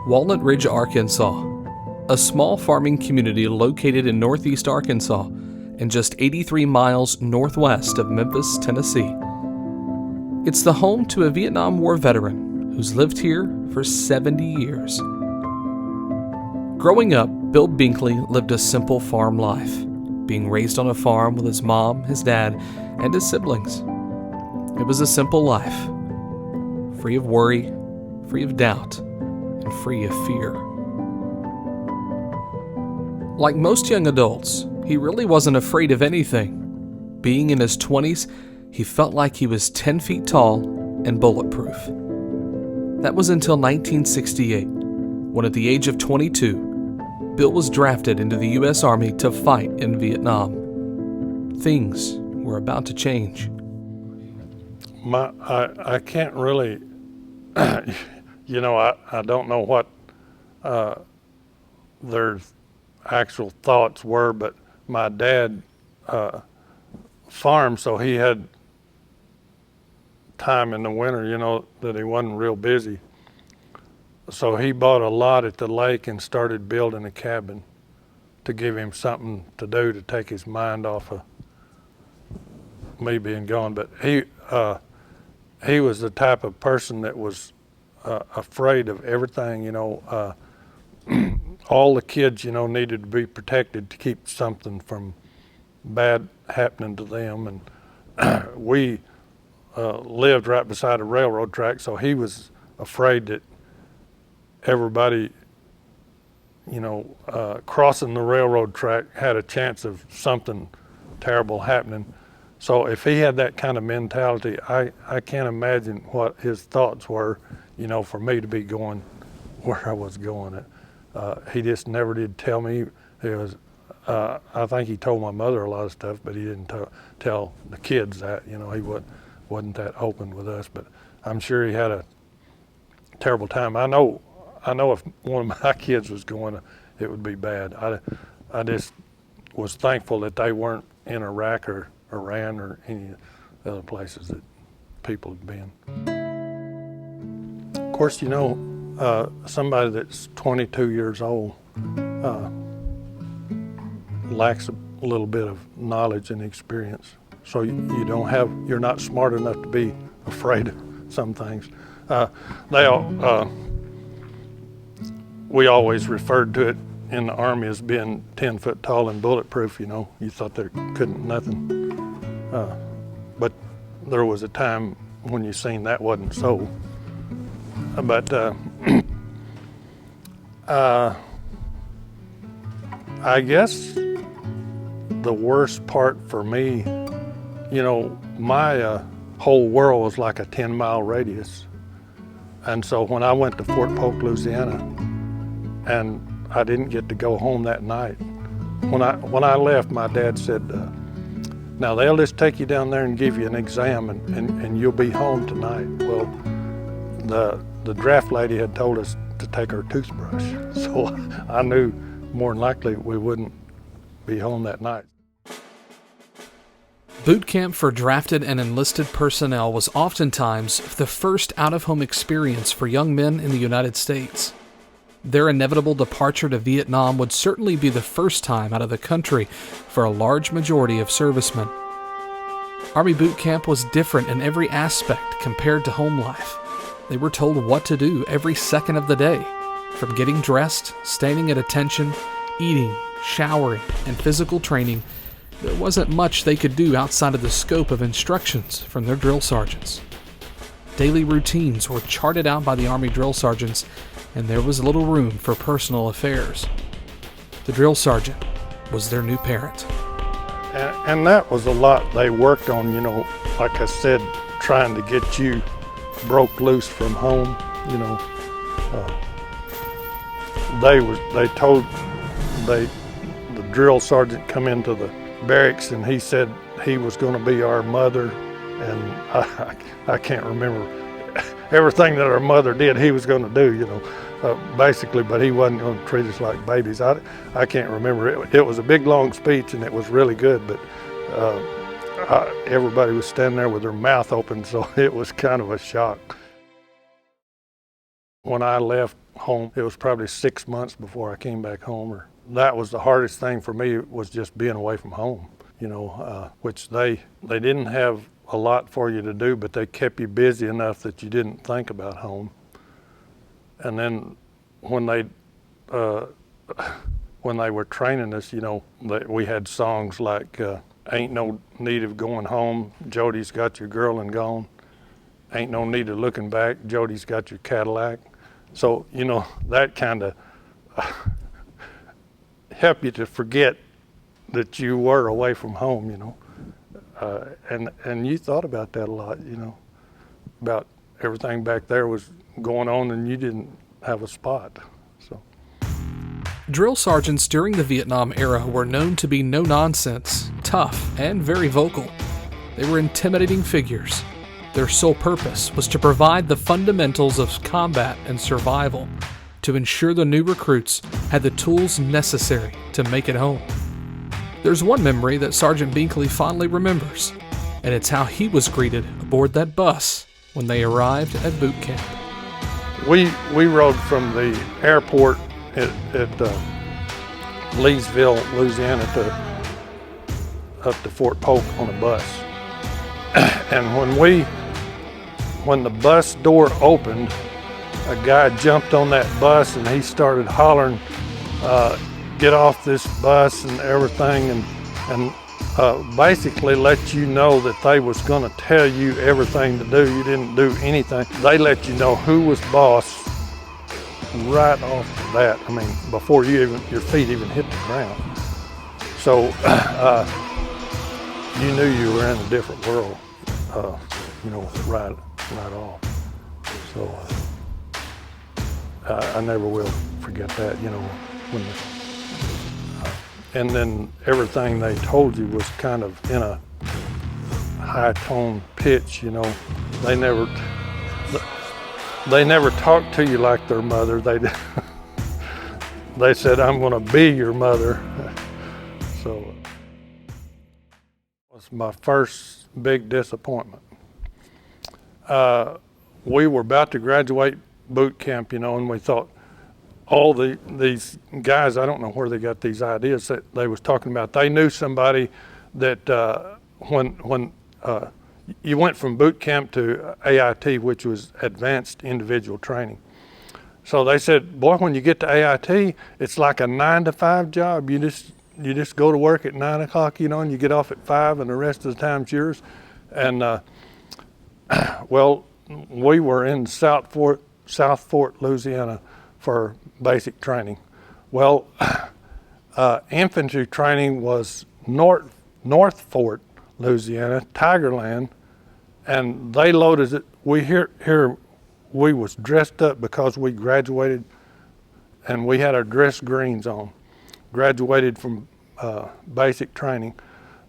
Walnut Ridge, Arkansas, a small farming community located in northeast Arkansas and just 83 miles northwest of Memphis, Tennessee. It's the home to a Vietnam War veteran who's lived here for 70 years. Growing up, Bill Binkley lived a simple farm life, being raised on a farm with his mom, his dad, and his siblings. It was a simple life, free of worry, free of doubt, and free of fear. Like most young adults, he really wasn't afraid of anything. Being in his 20s, he felt like he was 10 feet tall and bulletproof. That was until 1968, when at the age of 22, Bill was drafted into the U.S. Army to fight in Vietnam. Things were about to change. I can't really, I don't know what their actual thoughts were, but my dad farmed, so he had time in the winter, that he wasn't real busy. So he bought a lot at the lake and started building a cabin to give him something to do to take his mind off of me being gone. But he was the type of person that was afraid of everything, all the kids, needed to be protected to keep something from bad happening to them. And we lived right beside a railroad track, so he was afraid that everybody, crossing the railroad track had a chance of something terrible happening. So if he had that kind of mentality, I can't imagine what his thoughts were, for me to be going where I was going. He just never did tell me. I think he told my mother a lot of stuff, but he didn't tell the kids that. He wasn't that open with us. But I'm sure he had a terrible time. I know if one of my kids was going, it would be bad. I just was thankful that they weren't in Iraq or Iran or any other places that people had been. Of course, somebody that's 22 years old lacks a little bit of knowledge and experience. So you're not smart enough to be afraid of some things. We always referred to it in the Army as being 10 foot tall and bulletproof. You thought there couldn't nothing. But there was a time when you seen that wasn't so. But I guess the worst part for me, my whole world was like a 10-mile radius. And so when I went to Fort Polk, Louisiana, and I didn't get to go home that night, when I left, my dad said, now they'll just take you down there and give you an exam and you'll be home tonight. Well, the draft lady had told us to take our toothbrush. So I knew more than likely we wouldn't be home that night. Boot camp for drafted and enlisted personnel was oftentimes the first out-of-home experience for young men in the United States. Their inevitable departure to Vietnam would certainly be the first time out of the country for a large majority of servicemen. Army boot camp was different in every aspect compared to home life. They were told what to do every second of the day, from getting dressed, standing at attention, eating, showering, and physical training. There wasn't much they could do outside of the scope of instructions from their drill sergeants. Daily routines were charted out by the Army drill sergeants, and there was little room for personal affairs. The drill sergeant was their new parent. And that was a lot they worked on, like I said, trying to get you broke loose from home, the drill sergeant come into the barracks and he said he was going to be our mother, and I can't remember everything that our mother did he was going to do, basically, but he wasn't going to treat us like babies. I can't remember. It was a big long speech and it was really good, but everybody was standing there with their mouth open, so it was kind of a shock. When I left home, it was probably 6 months before I came back home. That was the hardest thing for me, was just being away from home, which they didn't have a lot for you to do, but they kept you busy enough that you didn't think about home. And then when they were training us, we had songs like "Ain't No Need of Going Home," "Jody's Got Your Girl and Gone," "Ain't No Need of Looking Back," "Jody's Got Your Cadillac." So, that kind of helped you to forget that you were away from home, and you thought about that a lot, about everything back there was going on and you didn't have a spot. So, drill sergeants during the Vietnam era were known to be no-nonsense, tough, and very vocal. They were intimidating figures. Their sole purpose was to provide the fundamentals of combat and survival, to ensure the new recruits had the tools necessary to make it home. There's one memory that Sergeant Binkley fondly remembers, and it's how he was greeted aboard that bus when they arrived at boot camp. We rode from the airport at Leesville, Louisiana, up to Fort Polk on a bus. And when the bus door opened, a guy jumped on that bus and he started hollering, "Get off this bus," and everything, and basically let you know that they was going to tell you everything to do. You didn't do anything. They let you know who was boss right off the bat. I mean, before your feet even hit the ground. So you knew you were in a different world, right off. So I never will forget that, when and then everything they told you was kind of in a high tone pitch, They never talked to you like their mother. They said, "I'm going to be your mother." So it was my first big disappointment. We were about to graduate boot camp, and we thought, all these guys, I don't know where they got these ideas that they was talking about. They knew somebody that when you went from boot camp to AIT, which was Advanced Individual Training. So they said, "Boy, when you get to AIT, it's like a 9-to-5 job. You just go to work at 9 o'clock, and you get off at 5, and the rest of the time's yours." And well, we were in South Fort, Louisiana, for basic training. Well, infantry training was North Fort, Louisiana, Tigerland, and they loaded it. We was dressed up because we graduated, and we had our dress greens on. Graduated from basic training.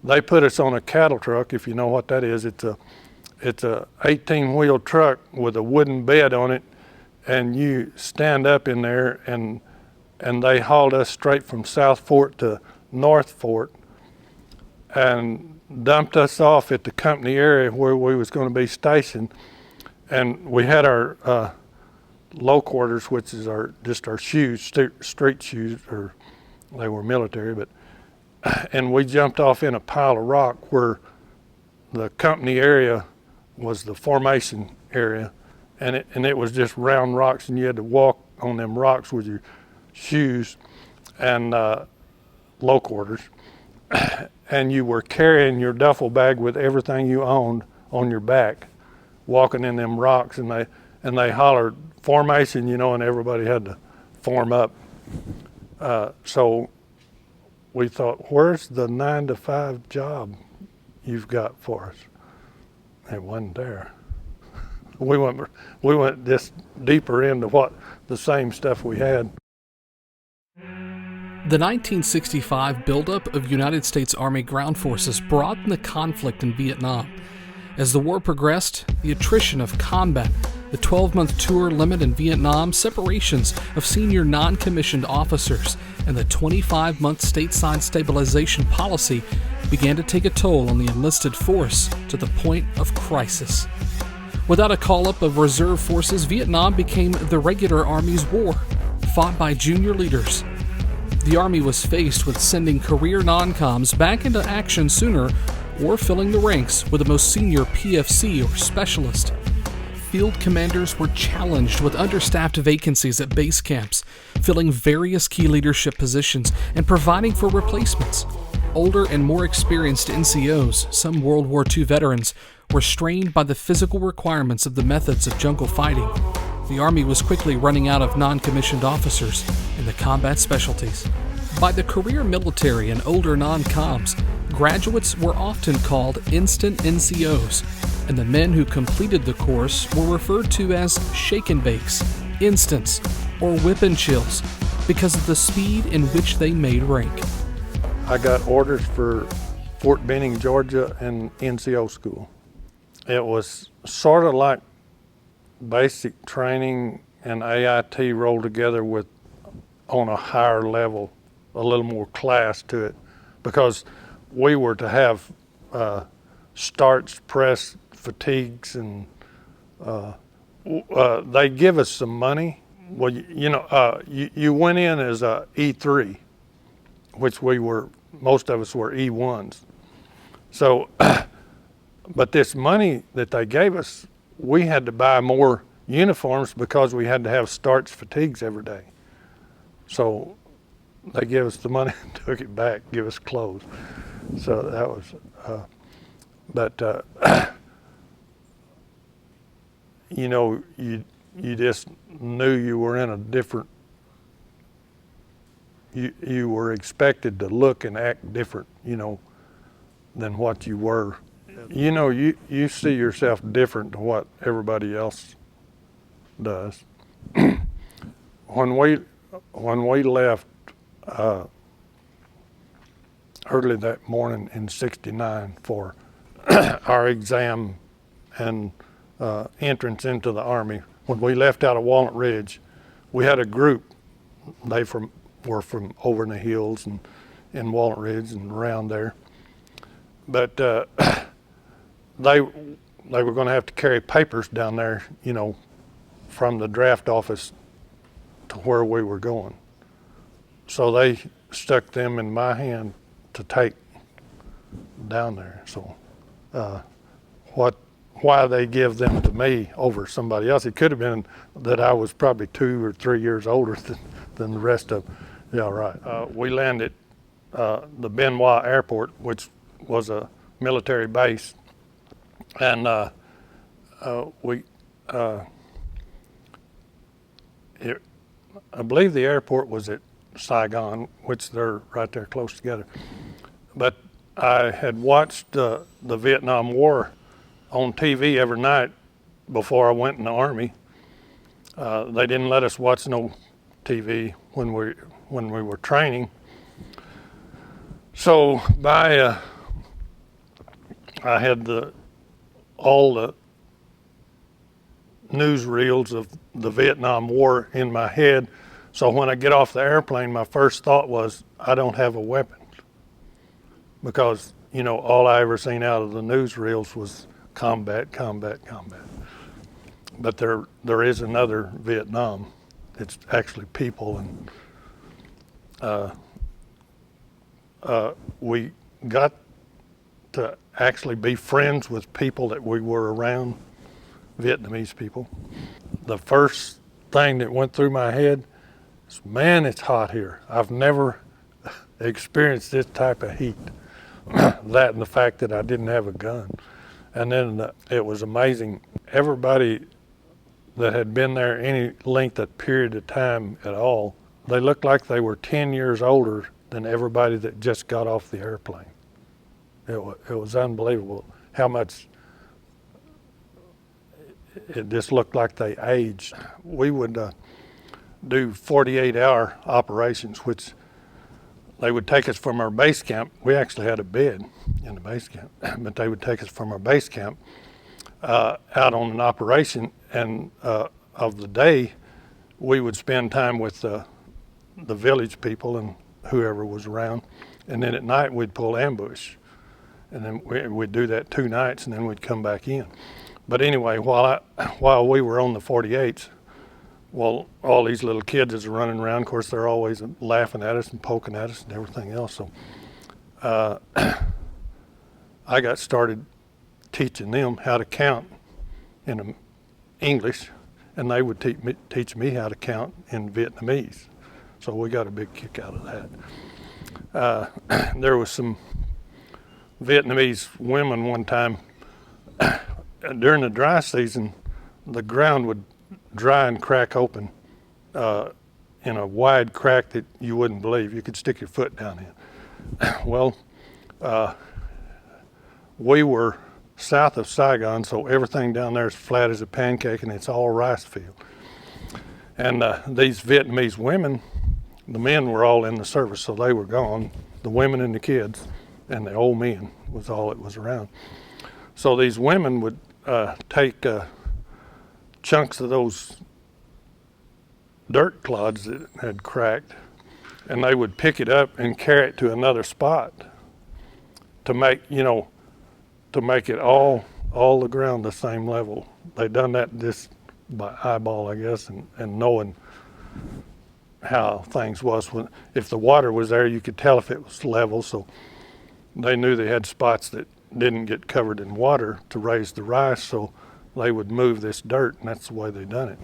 They put us on a cattle truck, if you know what that is. It's a 18-wheel truck with a wooden bed on it, and you stand up in there, and they hauled us straight from South Fort to North Fort and dumped us off at the company area where we was going to be stationed. And we had our low quarters, which is just our shoes, street shoes, or they were military, and we jumped off in a pile of rock where the company area was the formation area, and it was just round rocks, and you had to walk on them rocks with your shoes and low quarters, and you were carrying your duffel bag with everything you owned on your back, walking in them rocks, and they hollered formation, and everybody had to form up. So we thought, where's the 9-to-5 job you've got for us? It wasn't there. We went just deeper into what the same stuff we had. The 1965 buildup of United States Army ground forces broadened the conflict in Vietnam. As the war progressed, the attrition of combat, the 12-month tour limit in Vietnam, separations of senior non-commissioned officers, and the 25-month stateside stabilization policy began to take a toll on the enlisted force to the point of crisis. Without a call-up of reserve forces, Vietnam became the regular Army's war, fought by junior leaders. The Army was faced with sending career non-coms back into action sooner or filling the ranks with the most senior PFC or specialist. Field commanders were challenged with understaffed vacancies at base camps, filling various key leadership positions and providing for replacements. Older and more experienced NCOs, some World War II veterans, were strained by the physical requirements of the methods of jungle fighting. The Army was quickly running out of non-commissioned officers in the combat specialties. By the career military and older non-coms, graduates were often called instant NCOs, and the men who completed the course were referred to as shake and bakes, instants, or whip and chills because of the speed in which they made rank. I got orders for Fort Benning, Georgia, and NCO school. It was sort of like basic training and AIT rolled together with on a higher level, a little more class to it, because we were to have starts, press, fatigues, and they give us some money. Well, you went in as a E3, which most of us were E1s. So, but this money that they gave us, we had to buy more uniforms because we had to have starts, fatigues every day. So they gave us the money and took it back, give us clothes. So that was, you just knew you were in a different, you were expected to look and act different, than what you were. You see yourself different to what everybody else does. When we left early that morning in '69 for our exam and entrance into the Army, when we left out of Walnut Ridge, we had a group. They were from over in the hills and in Walnut Ridge and around there. But they were going to have to carry papers down there, from the draft office to where we were going. So they stuck them in my hand to take down there. So why they give them to me over somebody else? It could have been that I was probably 2 or 3 years older than the rest of them. Yeah, right. We landed the Bien Hoa Airport, which was a military base, and I believe the airport was at Saigon, which they're right there close together. But I had watched the Vietnam War on TV every night before I went in the Army. They didn't let us watch no TV when we were training. So I had all the newsreels of the Vietnam War in my head. So when I get off the airplane, my first thought was, I don't have a weapon. Because, all I ever seen out of the newsreels was combat, combat, combat. but there is another Vietnam. It's actually people, and we got to actually be friends with people that we were around, Vietnamese people. The first thing that went through my head is, man, it's hot here. I've never experienced this type of heat. That and the fact that I didn't have a gun. And then it was amazing. Everybody that had been there any length of period of time at all, they looked like they were 10 years older than everybody that just got off the airplane. It was unbelievable how much it just looked like they aged. We would do 48-hour operations, which they would take us from our base camp. We actually had a bed in the base camp, but they would take us from our base camp out on an operation, and of the day, we would spend time with the village people and whoever was around, and then at night we'd pull ambush, and then we'd do that 2 nights, and then we'd come back in. But anyway, while we were on the 48s, well, all these little kids is running around. Of course, they're always laughing at us and poking at us and everything else. So I got started teaching them how to count in English, and they would teach me how to count in Vietnamese. So we got a big kick out of that. There was some Vietnamese women one time. During the dry season, the ground would dry and crack open in a wide crack that you wouldn't believe. You could stick your foot down in. Well, we were south of Saigon, so everything down there is flat as a pancake, and it's all rice field. And these Vietnamese women, the men were all in the service, so they were gone. The women and the kids and the old men was all that was around. So these women would take chunks of those dirt clods that had cracked, and they would pick it up and carry it to another spot to make, to make it all the ground the same level. They done that just by eyeball, I guess, and knowing how things was. If the water was there, you could tell if it was level, so they knew they had spots that didn't get covered in water to raise the rice, so they would move this dirt, and that's the way they done it,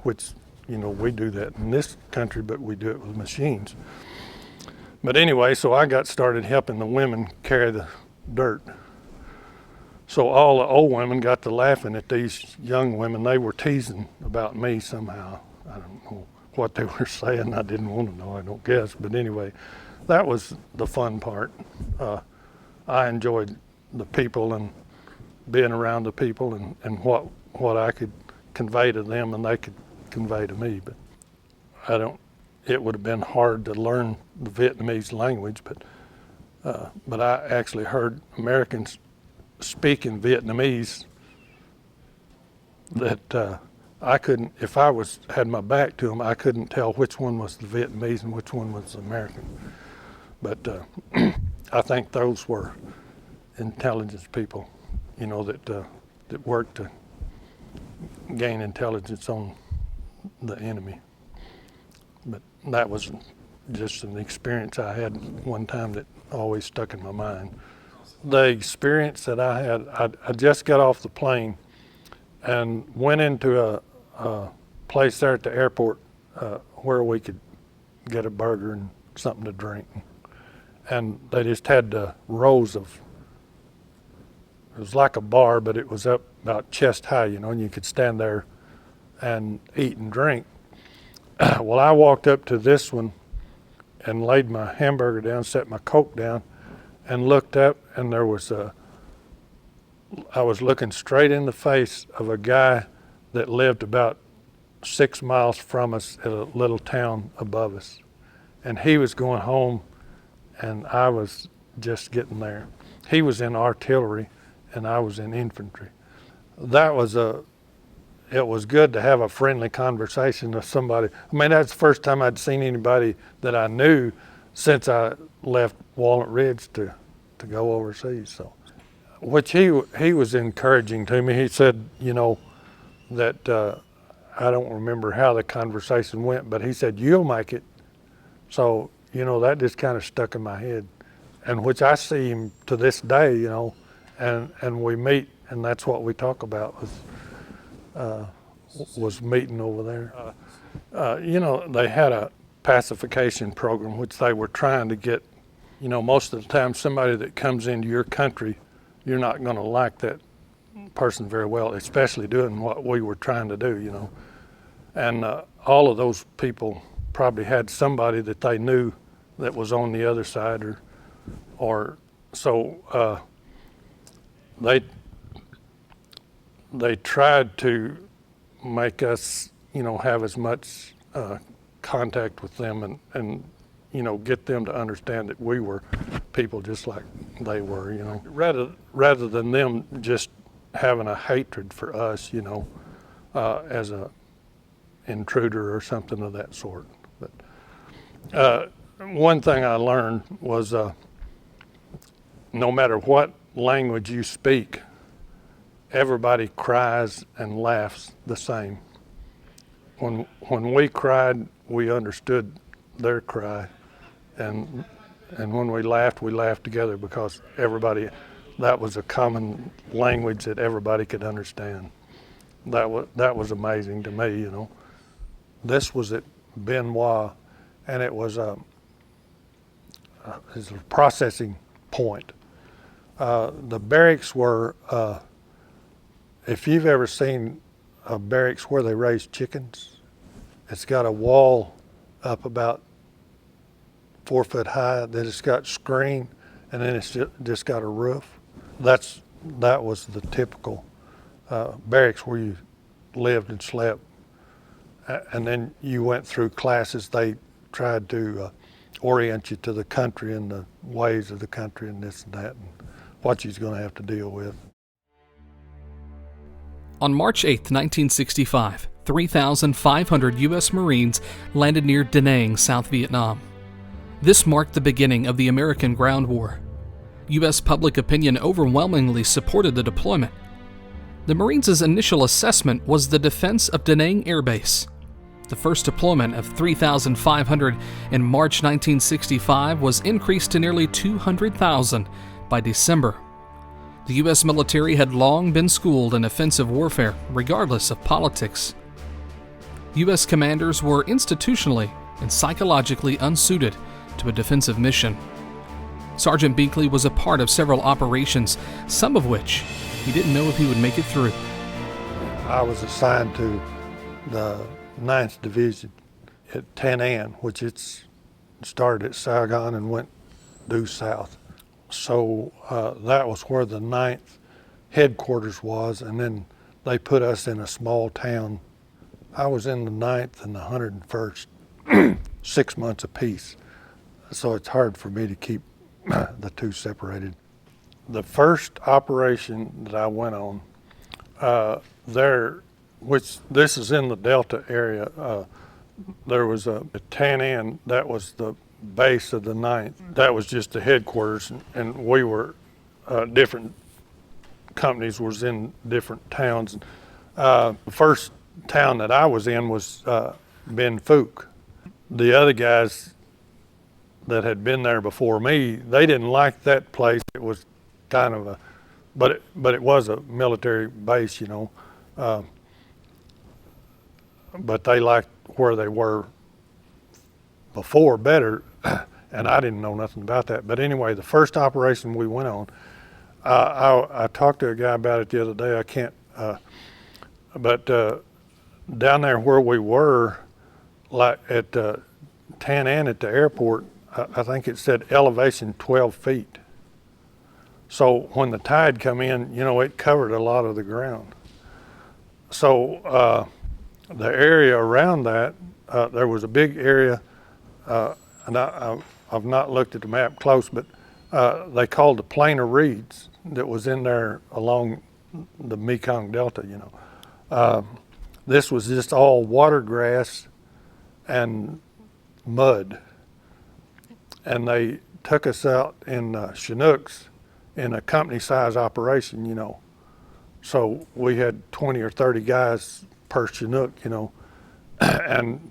which, we do that in this country, but we do it with machines. But anyway, so I got started helping the women carry the dirt. So all the old women got to laughing at these young women. They were teasing about me somehow. I don't know what they were saying. I didn't want to know, I don't guess. But anyway, that was the fun part. I enjoyed the people and being around the people and what I could convey to them and they could convey to me. But it would have been hard to learn the Vietnamese language, but I actually heard Americans speaking Vietnamese that I couldn't, if I had my back to them, I couldn't tell which one was the Vietnamese and which one was the American. But I think those were intelligence people, that worked to gain intelligence on the enemy. But that was just an experience I had one time that always stuck in my mind. The experience that I had, I just got off the plane and went into a place there at the airport where we could get a burger and something to drink. And they just had rows of, it was like a bar, but it was up about chest high, and you could stand there and eat and drink. Well, I walked up to this one and laid my hamburger down, set my Coke down, and looked up, and I was looking straight in the face of a guy that lived about 6 miles from us at a little town above us. And he was going home, and I was just getting there. He was in artillery, and I was in infantry. It was good to have a friendly conversation with somebody. I mean, that's the first time I'd seen anybody that I knew since I left Walnut Ridge to go overseas. So, which he was encouraging to me. He said, that I don't remember how the conversation went, but he said, "You'll make it." So, that just kind of stuck in my head, and which I see him to this day, and we meet, and that's what we talk about was meeting over there. They had a pacification program, which they were trying to get, most of the time somebody that comes into your country, you're not going to like that person very well, especially doing what we were trying to do, And all of those people probably had somebody that they knew that was on the other side, or so they tried to make us, have as much contact with them and get them to understand that we were people just like they were, rather than them just having a hatred for us, as a intruder or something of that sort. But one thing I learned was no matter what language you speak, everybody cries and laughs the same. When we cried, we understood their cry, and when we laughed together because that was a common language that everybody could understand. That was amazing to me, This was at Benoit, and it was a processing point. The barracks were, if you've ever seen a barracks where they raise chickens, it's got a wall up about 4 foot high, then it's got screen, and then it's just got a roof. That was the typical barracks where you lived and slept. And then you went through classes. They tried to orient you to the country and the ways of the country and this and that and what you're going to have to deal with. On March 8, 1965, 3,500 U.S. Marines landed near Da Nang, South Vietnam. This marked the beginning of the American Ground War. U.S. public opinion overwhelmingly supported the deployment. The Marines' initial assessment was the defense of Da Nang Air Base. The first deployment of 3,500 in March 1965 was increased to nearly 200,000 by December. The U.S. military had long been schooled in offensive warfare, regardless of politics. U.S. commanders were institutionally and psychologically unsuited to a defensive mission. Sergeant Binkley was a part of several operations, some of which he didn't know if he would make it through. I was assigned to the 9th Division at Tan An, which it started at Saigon and went due south. So that was where the 9th headquarters was, and then they put us in a small town. I was in the 9th and the 101st, 6 months apiece. So it's hard for me to keep the two separated. The first operation that I went on which this is in the Delta area, there was a Tan An, that was the base of the 9th. That was just the headquarters, and we were, different companies was in different towns. The first town that I was in was Ben Phuc. The other guys that had been there before me, they didn't like that place. It was kind of but it was a military base, but they liked where they were before better, and I didn't know nothing about that. But anyway, the first operation we went on, I talked to a guy about it the other day. I can't, but down there where we were, like at Tan An at the airport, I think it said elevation 12 feet. So when the tide come in, it covered a lot of the ground. So the area around that, there was a big area, and I've not looked at the map close, but they called the Plain of Reeds that was in there along the Mekong Delta, This was just all water grass and mud. And they took us out in Chinooks in a company-size operation, So we had 20 or 30 guys per Chinook, you know, and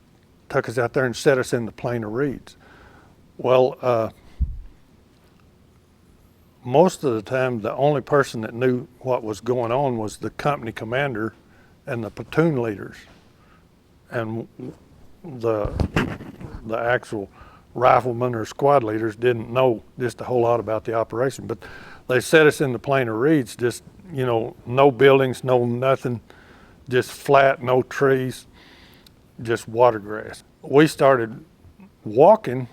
took us out there and set us in the plain of reeds. Well, most of the time, the only person that knew what was going on was the company commander and the platoon leaders. And the actual riflemen or squad leaders didn't know just a whole lot about the operation. But they set us in the plain of reeds, just, you know, no buildings, no nothing, just flat, no trees, just water grass. We started walking,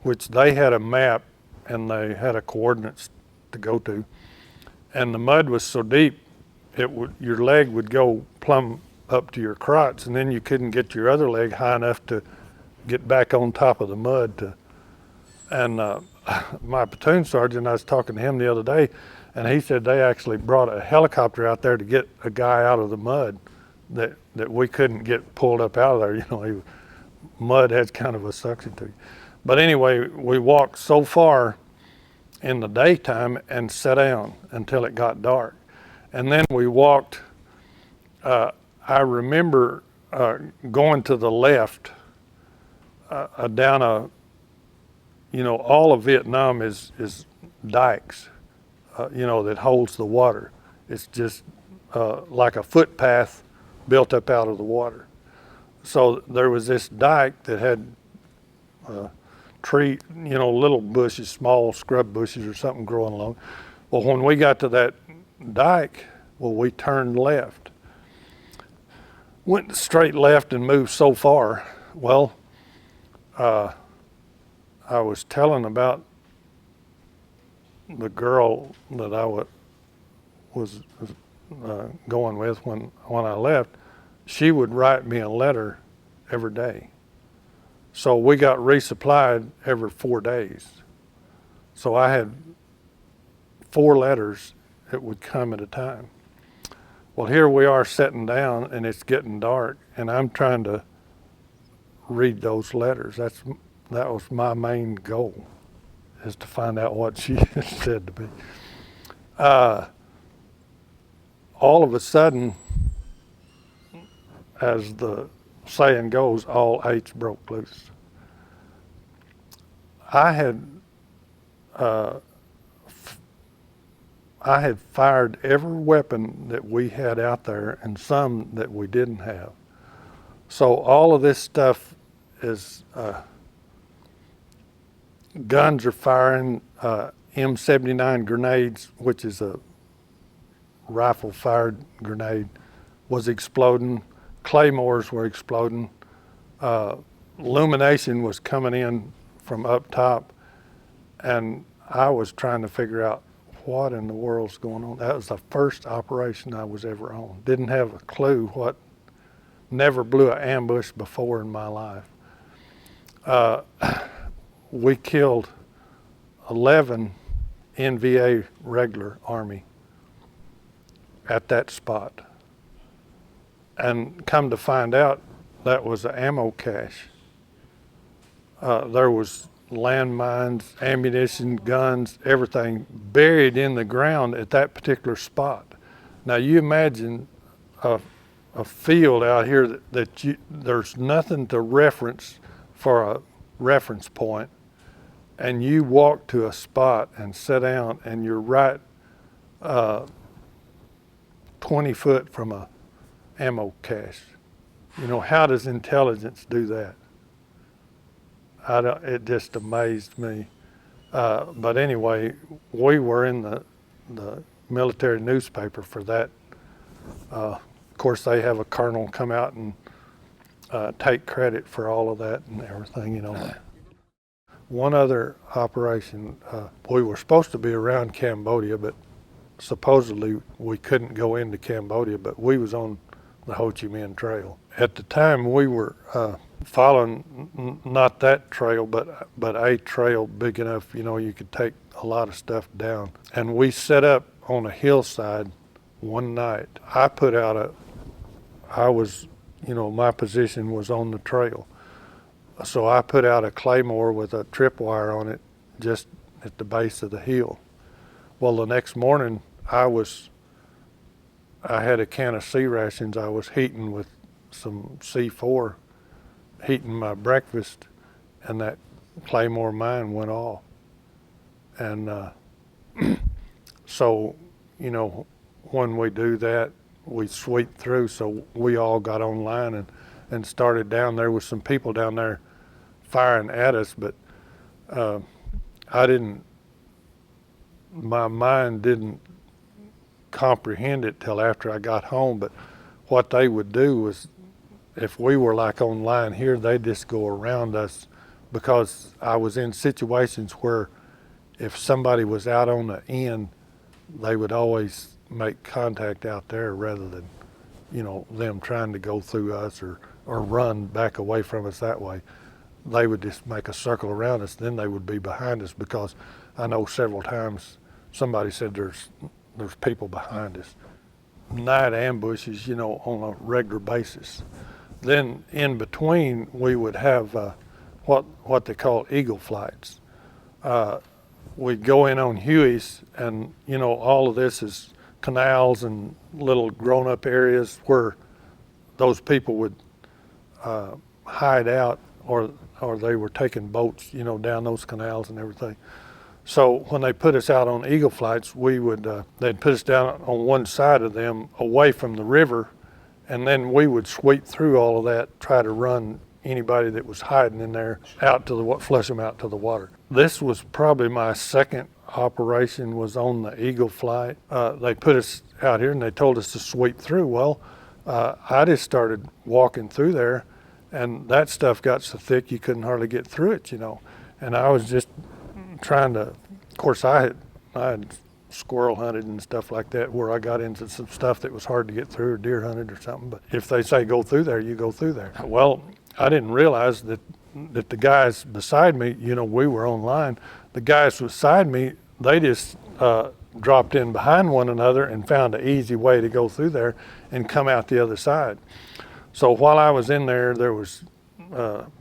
which they had a map and they had a coordinates to go to, and the mud was so deep your leg would go plumb up to your crotch, and then you couldn't get your other leg high enough to get back on top of the mud. And my platoon sergeant, I was talking to him the other day, and he said they actually brought a helicopter out there to get a guy out of the mud that we couldn't get pulled up out of there. You know, mud has kind of a suction to you. But anyway, we walked so far in the daytime and sat down until it got dark. And then we walked, I remember going to the left down you know, all of Vietnam is dikes, you know, that holds the water. It's just like a footpath built up out of the water. So there was this dike that had tree, you know, little bushes, small scrub bushes or something growing along. Well, when we got to that dike, well, we turned left. Went straight left and moved so far. Well, I was telling about the girl that I was going with when I left. She would write me a letter every day. So we got resupplied every 4 days. So I had 4 letters that would come at a time. Well, here we are sitting down and it's getting dark, and I'm trying to read those letters. That was my main goal, is to find out what she said to me. All of a sudden, as the saying goes, all eights broke loose. I had fired every weapon that we had out there and some that we didn't have. So all of this stuff is, guns are firing, M79 grenades, which is a rifle fired grenade, was exploding. Claymores were exploding. Illumination was coming in from up top, and I was trying to figure out what in the world's going on. That was the first operation I was ever on. Didn't have a clue what, never blew an ambush before in my life. We killed 11 NVA regular Army at that spot. And come to find out, that was an ammo cache. There was landmines, ammunition, guns, everything buried in the ground at that particular spot. Now you imagine a field out here there's nothing to reference for a reference point, and you walk to a spot and sit down and you're right 20 foot from a ammo cache. You know, how does intelligence do that? It just amazed me. But anyway, we were in the military newspaper for that. Of course, they have a colonel come out and take credit for all of that and everything, you know. One other operation, we were supposed to be around Cambodia, but supposedly we couldn't go into Cambodia, but we was on the Ho Chi Minh Trail. At the time, we were following not that trail, but a trail big enough, you know, you could take a lot of stuff down. And we set up on a hillside one night. I was, you know, my position was on the trail. So I put out a claymore with a tripwire on it just at the base of the hill. Well, the next morning I was I had a can of C rations I was heating with some C4, heating my breakfast, and that Claymore mine went off. And so, you know, when we do that, we sweep through. So we all got online and started down. There was some people down there firing at us, but I didn't, my mind didn't comprehend it till after I got home. But what they would do was, if we were like on line here, they'd just go around us, because I was in situations where if somebody was out on the end, they would always make contact out there rather than, you know, them trying to go through us or run back away from us that way. They would just make a circle around us, then they would be behind us, because I know several times somebody said there's people behind us. Night ambushes, you know, on a regular basis. Then in between, we would have what they call eagle flights. We'd go in on Hueys, and you know, all of this is canals and little grown-up areas where those people would hide out, or they were taking boats, you know, down those canals and everything. So when they put us out on eagle flights, we would they'd put us down on one side of them, away from the river, and then we would sweep through all of that, try to run anybody that was hiding in there out to the, flush them out to the water. This was probably my second operation, was on the eagle flight. They put us out here and they told us to sweep through. Well, I just started walking through there, and that stuff got so thick you couldn't hardly get through it, you know. And I was just trying to, of course I had squirrel hunted and stuff like that, where I got into some stuff that was hard to get through, or deer hunted or something. But if they say go through there, you go through there. Well, I didn't realize that the guys beside me, you know, we were on line. The guys beside me, they just dropped in behind one another and found an easy way to go through there and come out the other side. So while I was in there, there was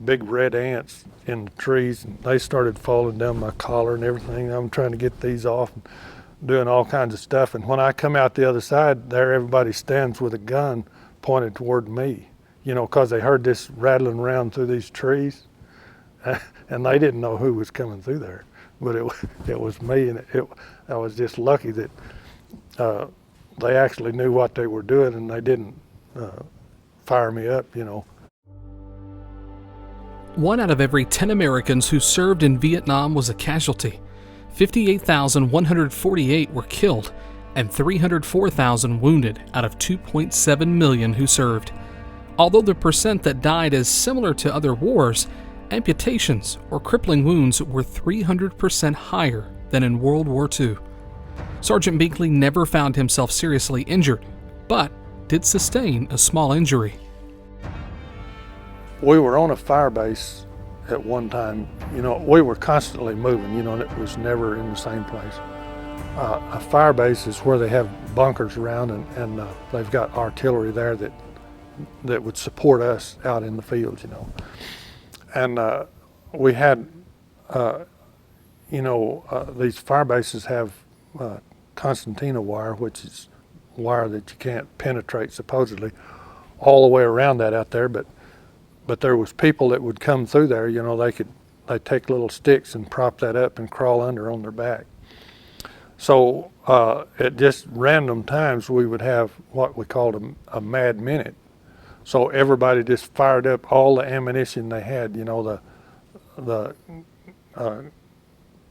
big red ants in the trees, and they started falling down my collar and everything. I'm trying to get these off and doing all kinds of stuff. And when I come out the other side, there everybody stands with a gun pointed toward me, you know, because they heard this rattling around through these trees, and they didn't know who was coming through there, but it was me. And I was just lucky that they actually knew what they were doing, and they didn't fire me up, you know. 1 out of every 10 Americans who served in Vietnam was a casualty. 58,148 were killed and 304,000 wounded out of 2.7 million who served. Although the percent that died is similar to other wars, amputations or crippling wounds were 300% higher than in World War II. Sergeant Binkley never found himself seriously injured, but did sustain a small injury. We were on a fire base at one time. You know, we were constantly moving, you know, and it was never in the same place. A fire base is where they have bunkers around, and they've got artillery there that would support us out in the fields, you know. And we had, you know, these fire bases have concertina wire, which is wire that you can't penetrate supposedly, all the way around that out there. But there was people that would come through there, you know, they'd take little sticks and prop that up and crawl under on their back. So at just random times, we would have what we called a mad minute. So everybody just fired up all the ammunition they had, you know, the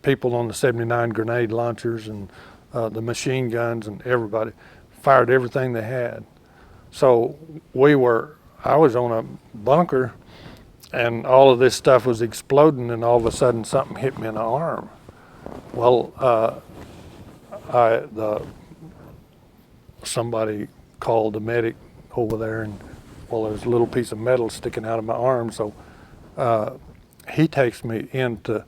people on the 79 grenade launchers and the machine guns, and everybody fired everything they had. So I was on a bunker, and all of this stuff was exploding, and all of a sudden something hit me in the arm. Well, somebody called the medic over there, and well, there's a little piece of metal sticking out of my arm. So he takes me into,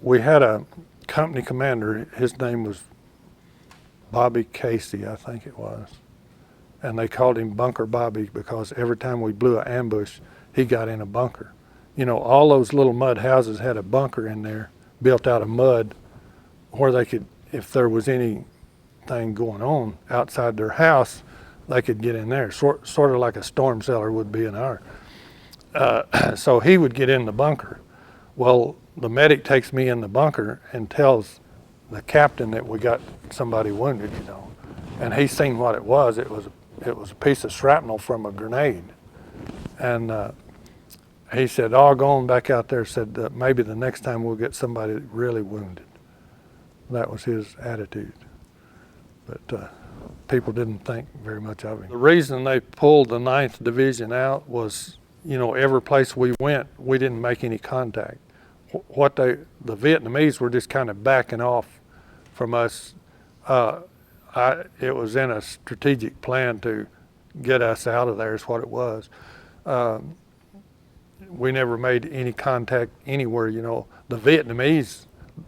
we had a company commander, his name was Bobby Casey, I think it was. And they called him Bunker Bobby because every time we blew an ambush, he got in a bunker. You know, all those little mud houses had a bunker in there built out of mud where they could, if there was any anything going on outside their house, they could get in there, sort of like a storm cellar would be in our. So he would get in the bunker. Well, the medic takes me in the bunker and tells the captain that we got somebody wounded, you know, and he seen what it was. It was a piece of shrapnel from a grenade, and he said, "Oh, go on back out there." Said maybe the next time we'll get somebody really wounded. That was his attitude, but people didn't think very much of him. The reason they pulled the 9th Division out was, you know, every place we went, we didn't make any contact. The Vietnamese were just kind of backing off from us. It was in a strategic plan to get us out of there is what it was. We never made any contact anywhere, you know. The Vietnamese,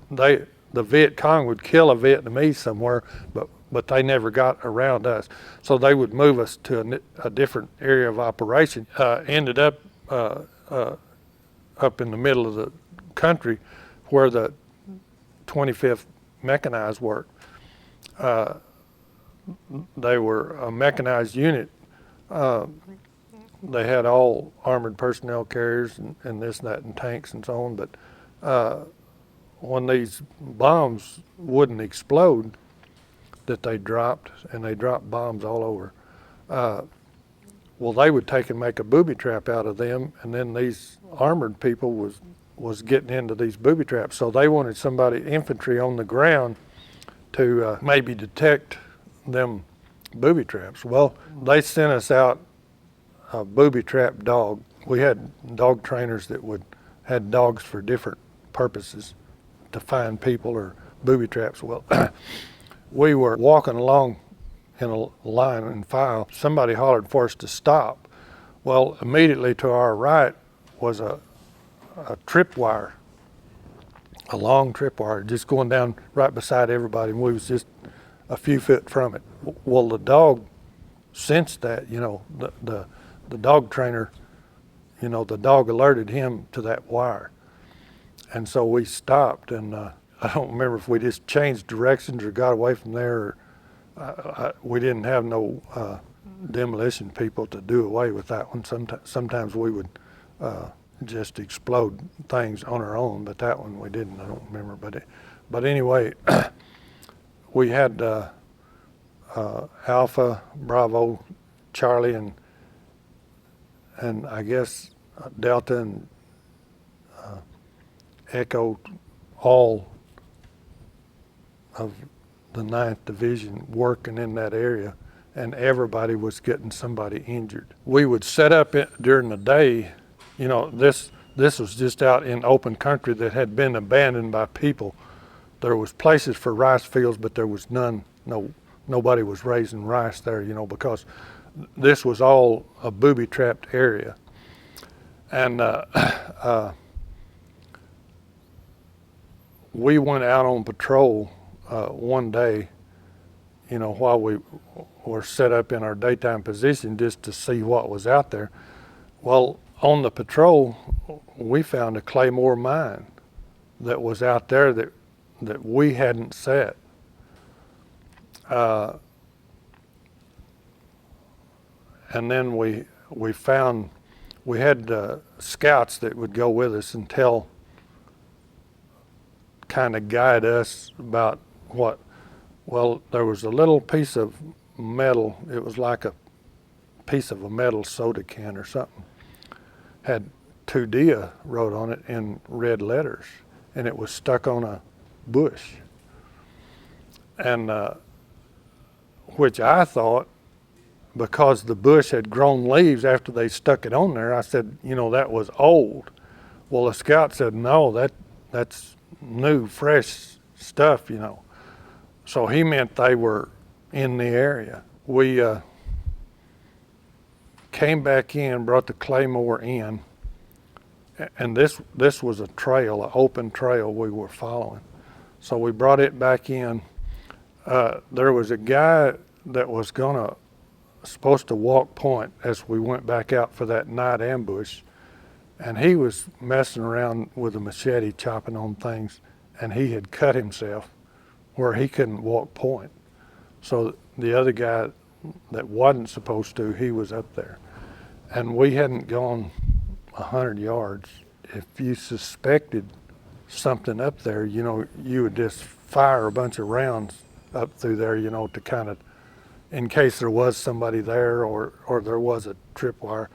the Viet Cong would kill a Vietnamese somewhere, but they never got around us. So they would move us to a different area of operation. Ended up up in the middle of the country where the 25th Mechanized worked. They were a mechanized unit. They had all armored personnel carriers and this and that and tanks and so on, but when these bombs wouldn't explode that they dropped, and they dropped bombs all over, well, they would take and make a booby trap out of them, and then these armored people was getting into these booby traps. So they wanted somebody, infantry on the ground, to maybe detect them booby traps. Well, they sent us out a booby trap dog. We had dog trainers that had dogs for different purposes to find people or booby traps. Well, we were walking along in a line and file. Somebody hollered for us to stop. Well, immediately to our right was a tripwire, a long tripwire, just going down right beside everybody, and we was just a few feet from it. Well, the dog sensed that, you know, the dog trainer, you know, the dog alerted him to that wire. And so we stopped, and I don't remember if we just changed directions or got away from there. Or, we didn't have no demolition people to do away with that one. Sometimes we would just explode things on our own, but that one we didn't. I don't remember. But anyway, we had Alpha, Bravo, Charlie, and I guess Delta and Echo, all of the 9th Division working in that area, and everybody was getting somebody injured. We would set up during the day, you know, this was just out in open country that had been abandoned by people. There was places for rice fields, but there was nobody was raising rice there, you know, because this was all a booby-trapped area. And we went out on patrol one day, you know, while we were set up in our daytime position just to see what was out there. Well, on the patrol, we found a Claymore mine that was out there that we hadn't set. And then we had scouts that would go with us and kind of guide us about what. Well, there was a little piece of metal. It was like a piece of a metal soda can or something. Had Tudia wrote on it in red letters, and it was stuck on a bush. And which I thought, because the bush had grown leaves after they stuck it on there, I said, you know, that was old. Well, the scout said, no, that's new, fresh stuff, you know. So he meant they were in the area. We came back in, brought the Claymore in, and this was a trail, an open trail we were following. So we brought it back in. There was a guy that was supposed to walk point as we went back out for that night ambush, and he was messing around with a machete, chopping on things, and he had cut himself where he couldn't walk point. So the other guy that wasn't supposed to, he was up there. And we hadn't gone 100 yards. If you suspected something up there, you would just fire a bunch of rounds up through there, to kind of, in case there was somebody there or there was a tripwire.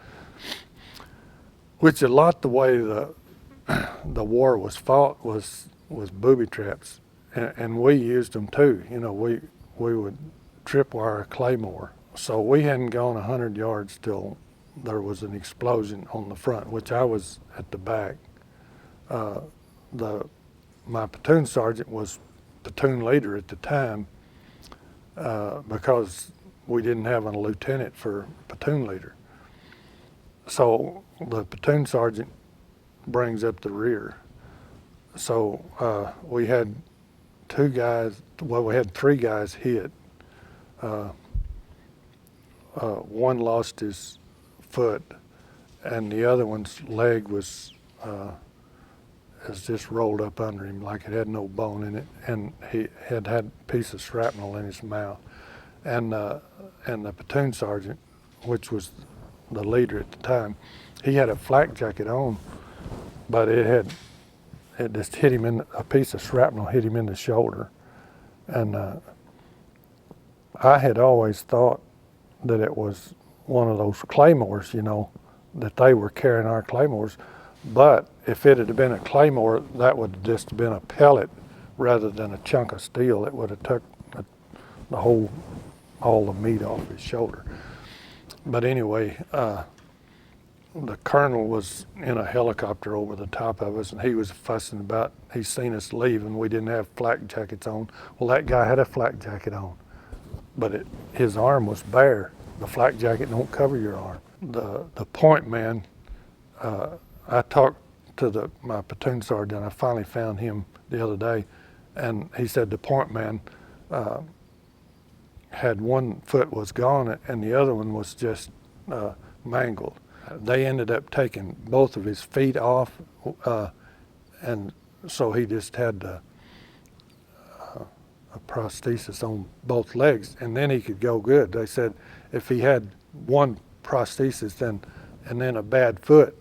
Which a lot the way the war was fought was booby traps, and we used them too. We would tripwire a claymore. So we hadn't gone 100 yards till there was an explosion on the front, which I was at the back. My platoon sergeant was platoon leader at the time because we didn't have a lieutenant for platoon leader. So the platoon sergeant brings up the rear. So we had we had three guys hit. One lost his foot, and the other one's leg was just rolled up under him like it had no bone in it, and he had a piece of shrapnel in his mouth. And the platoon sergeant, which was the leader at the time, he had a flak jacket on, but it just hit him a piece of shrapnel hit him in the shoulder. And I had always thought that it was one of those claymores, that they were carrying our claymores. But if it had been a claymore, that would have just been a pellet rather than a chunk of steel. It would have took all the meat off his shoulder. But anyway, the colonel was in a helicopter over the top of us, and he was fussing about, he's seen us leave and we didn't have flak jackets on. Well, that guy had a flak jacket on, but his arm was bare. The flak jacket don't cover your arm. The point man, I talked to my platoon sergeant. I finally found him the other day, and he said the point man had one foot was gone and the other one was just mangled. They ended up taking both of his feet off, and so he just had a prosthesis on both legs, and then he could go good. They said if he had one prosthesis and then a bad foot,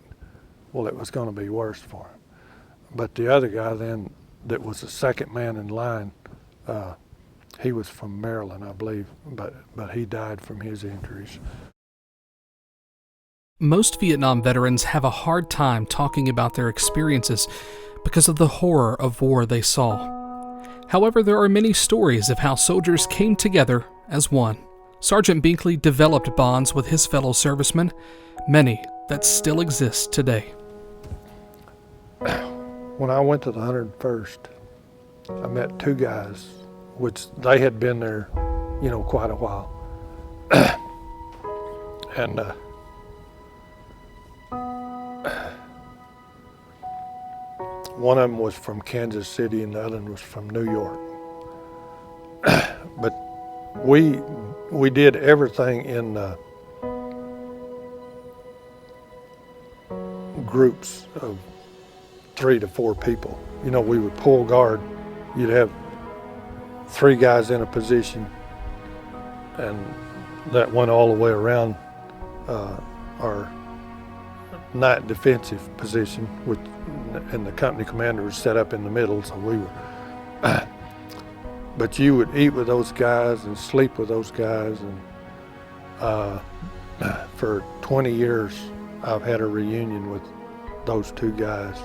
well, it was going to be worse for him. But the other guy then, that was the second man in line, he was from Maryland, I believe, but he died from his injuries. Most Vietnam veterans have a hard time talking about their experiences because of the horror of war they saw. However, there are many stories of how soldiers came together as one. Sergeant Binkley developed bonds with his fellow servicemen, many that still exist today. When I went to the 101st, I met two guys, which they had been there, quite a while. And one of them was from Kansas City and the other one was from New York. But we did everything in groups of 3 to 4 people. We would pull guard. You'd have 3 guys in a position, and that went all the way around our night defensive position, and the company commander was set up in the middle, so we were. But you would eat with those guys and sleep with those guys, and for 20 years I've had a reunion with those 2 guys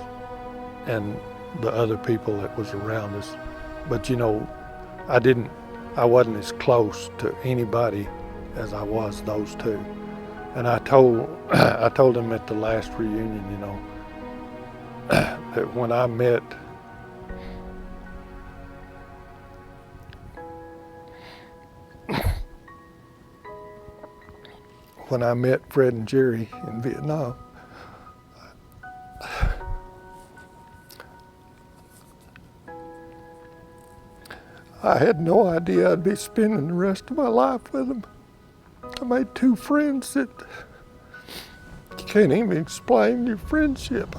and the other people that was around us. But I wasn't as close to anybody as I was those 2. And I told them at the last reunion, that when I met Fred and Jerry in Vietnam, I had no idea I'd be spending the rest of my life with them. I made 2 friends that you can't even explain your friendship.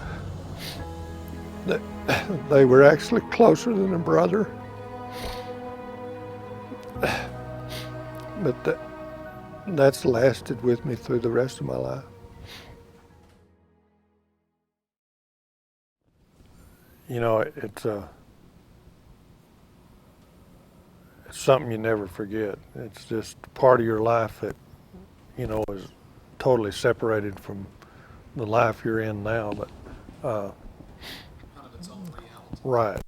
They were actually closer than a brother. but that's lasted with me through the rest of my life. You know, it's something you never forget. It's just part of your life that, you know, is totally separated from the life you're in now, but Kind of its own reality. right.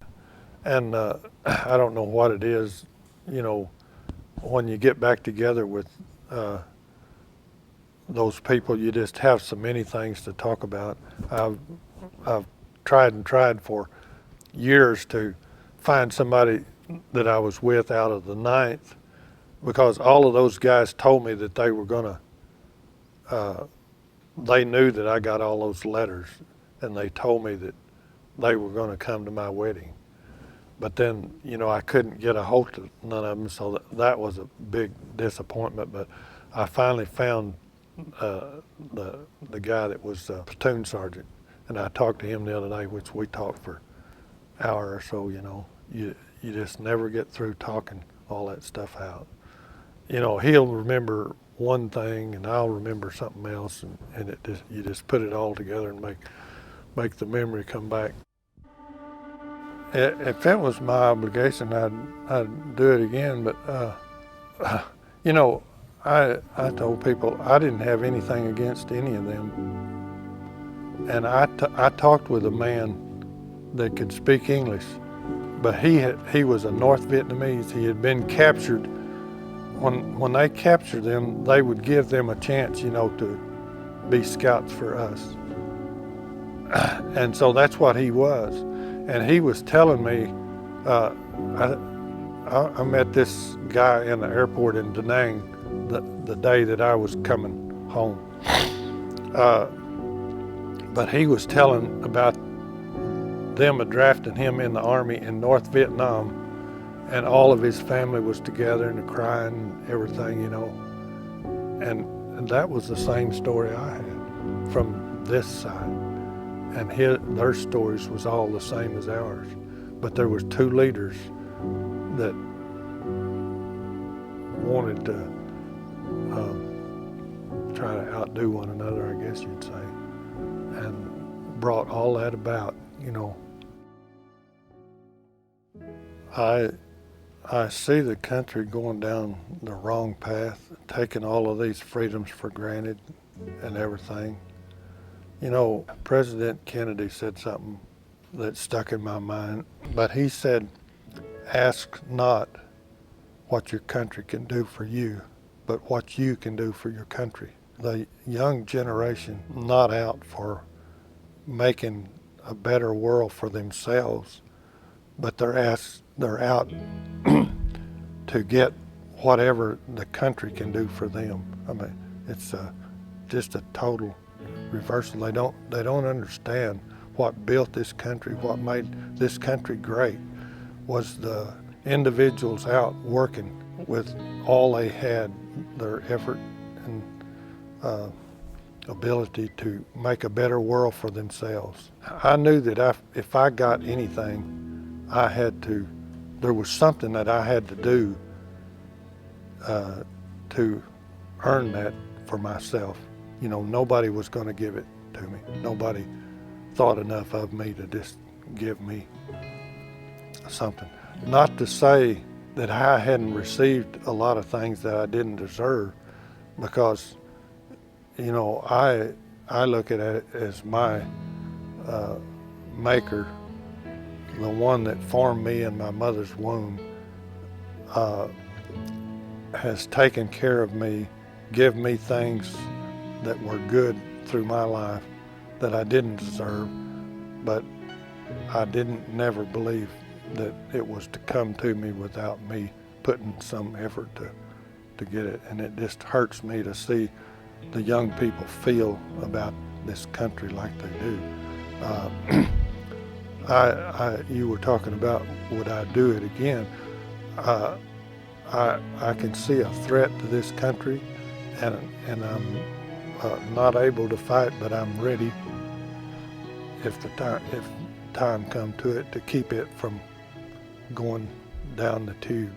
And I don't know what it is, you know, when you get back together with those people, you just have so many things to talk about. I've tried and tried for years to find somebody that I was with out of the ninth, because all of those guys told me that they were gonna, they knew that I got all those letters, and they told me that they were gonna come to my wedding. But then, you know, I couldn't get a hold of none of them, so that was a big disappointment. But I finally found the guy that was platoon sergeant, and I talked to him the other day, which we talked for an hour or so. You know, you just never get through talking all that stuff out. You know, he'll remember one thing, and I'll remember something else, and it just, you just put it all together and make the memory come back. If it was my obligation, I'd do it again. But you know, I told people I didn't have anything against any of them, and I talked with a man that could speak English, but he was a North Vietnamese. He had been captured. When they captured them, they would give them a chance, you know, to be scouts for us, and so that's what he was. And he was telling me, I met this guy in the airport in Da Nang the day that I was coming home. But he was telling about them drafting him in the Army in North Vietnam, and all of his family was together and crying and everything, you know. And that was the same story I had from this side. And their stories was all the same as ours. But there was two leaders that wanted to try to outdo one another, I guess you'd say, and brought all that about, you know. I see the country going down the wrong path, taking all of these freedoms for granted and everything. You know, President Kennedy said something that stuck in my mind, but he said, ask not what your country can do for you, but what you can do for your country. The young generation not out for making a better world for themselves, but they're out to get whatever the country can do for them. I mean, it's just a total reversal. They don't understand what built this country, what made this country great was the individuals out working with all they had, their effort and ability to make a better world for themselves. I knew that if I got anything, there was something that I had to do to earn that for myself. You know, nobody was going to give it to me. Nobody thought enough of me to just give me something. Not to say that I hadn't received a lot of things that I didn't deserve, because, you know, I look at it as my maker, the one that formed me in my mother's womb, has taken care of me, give me things that were good through my life that I didn't deserve, but I didn't never believe that it was to come to me without me putting some effort to get it. And it just hurts me to see the young people feel about this country like they do. You were talking about would I do it again? I can see a threat to this country, and I'm not able to fight, but I'm ready if time come to it to keep it from going down the tubes.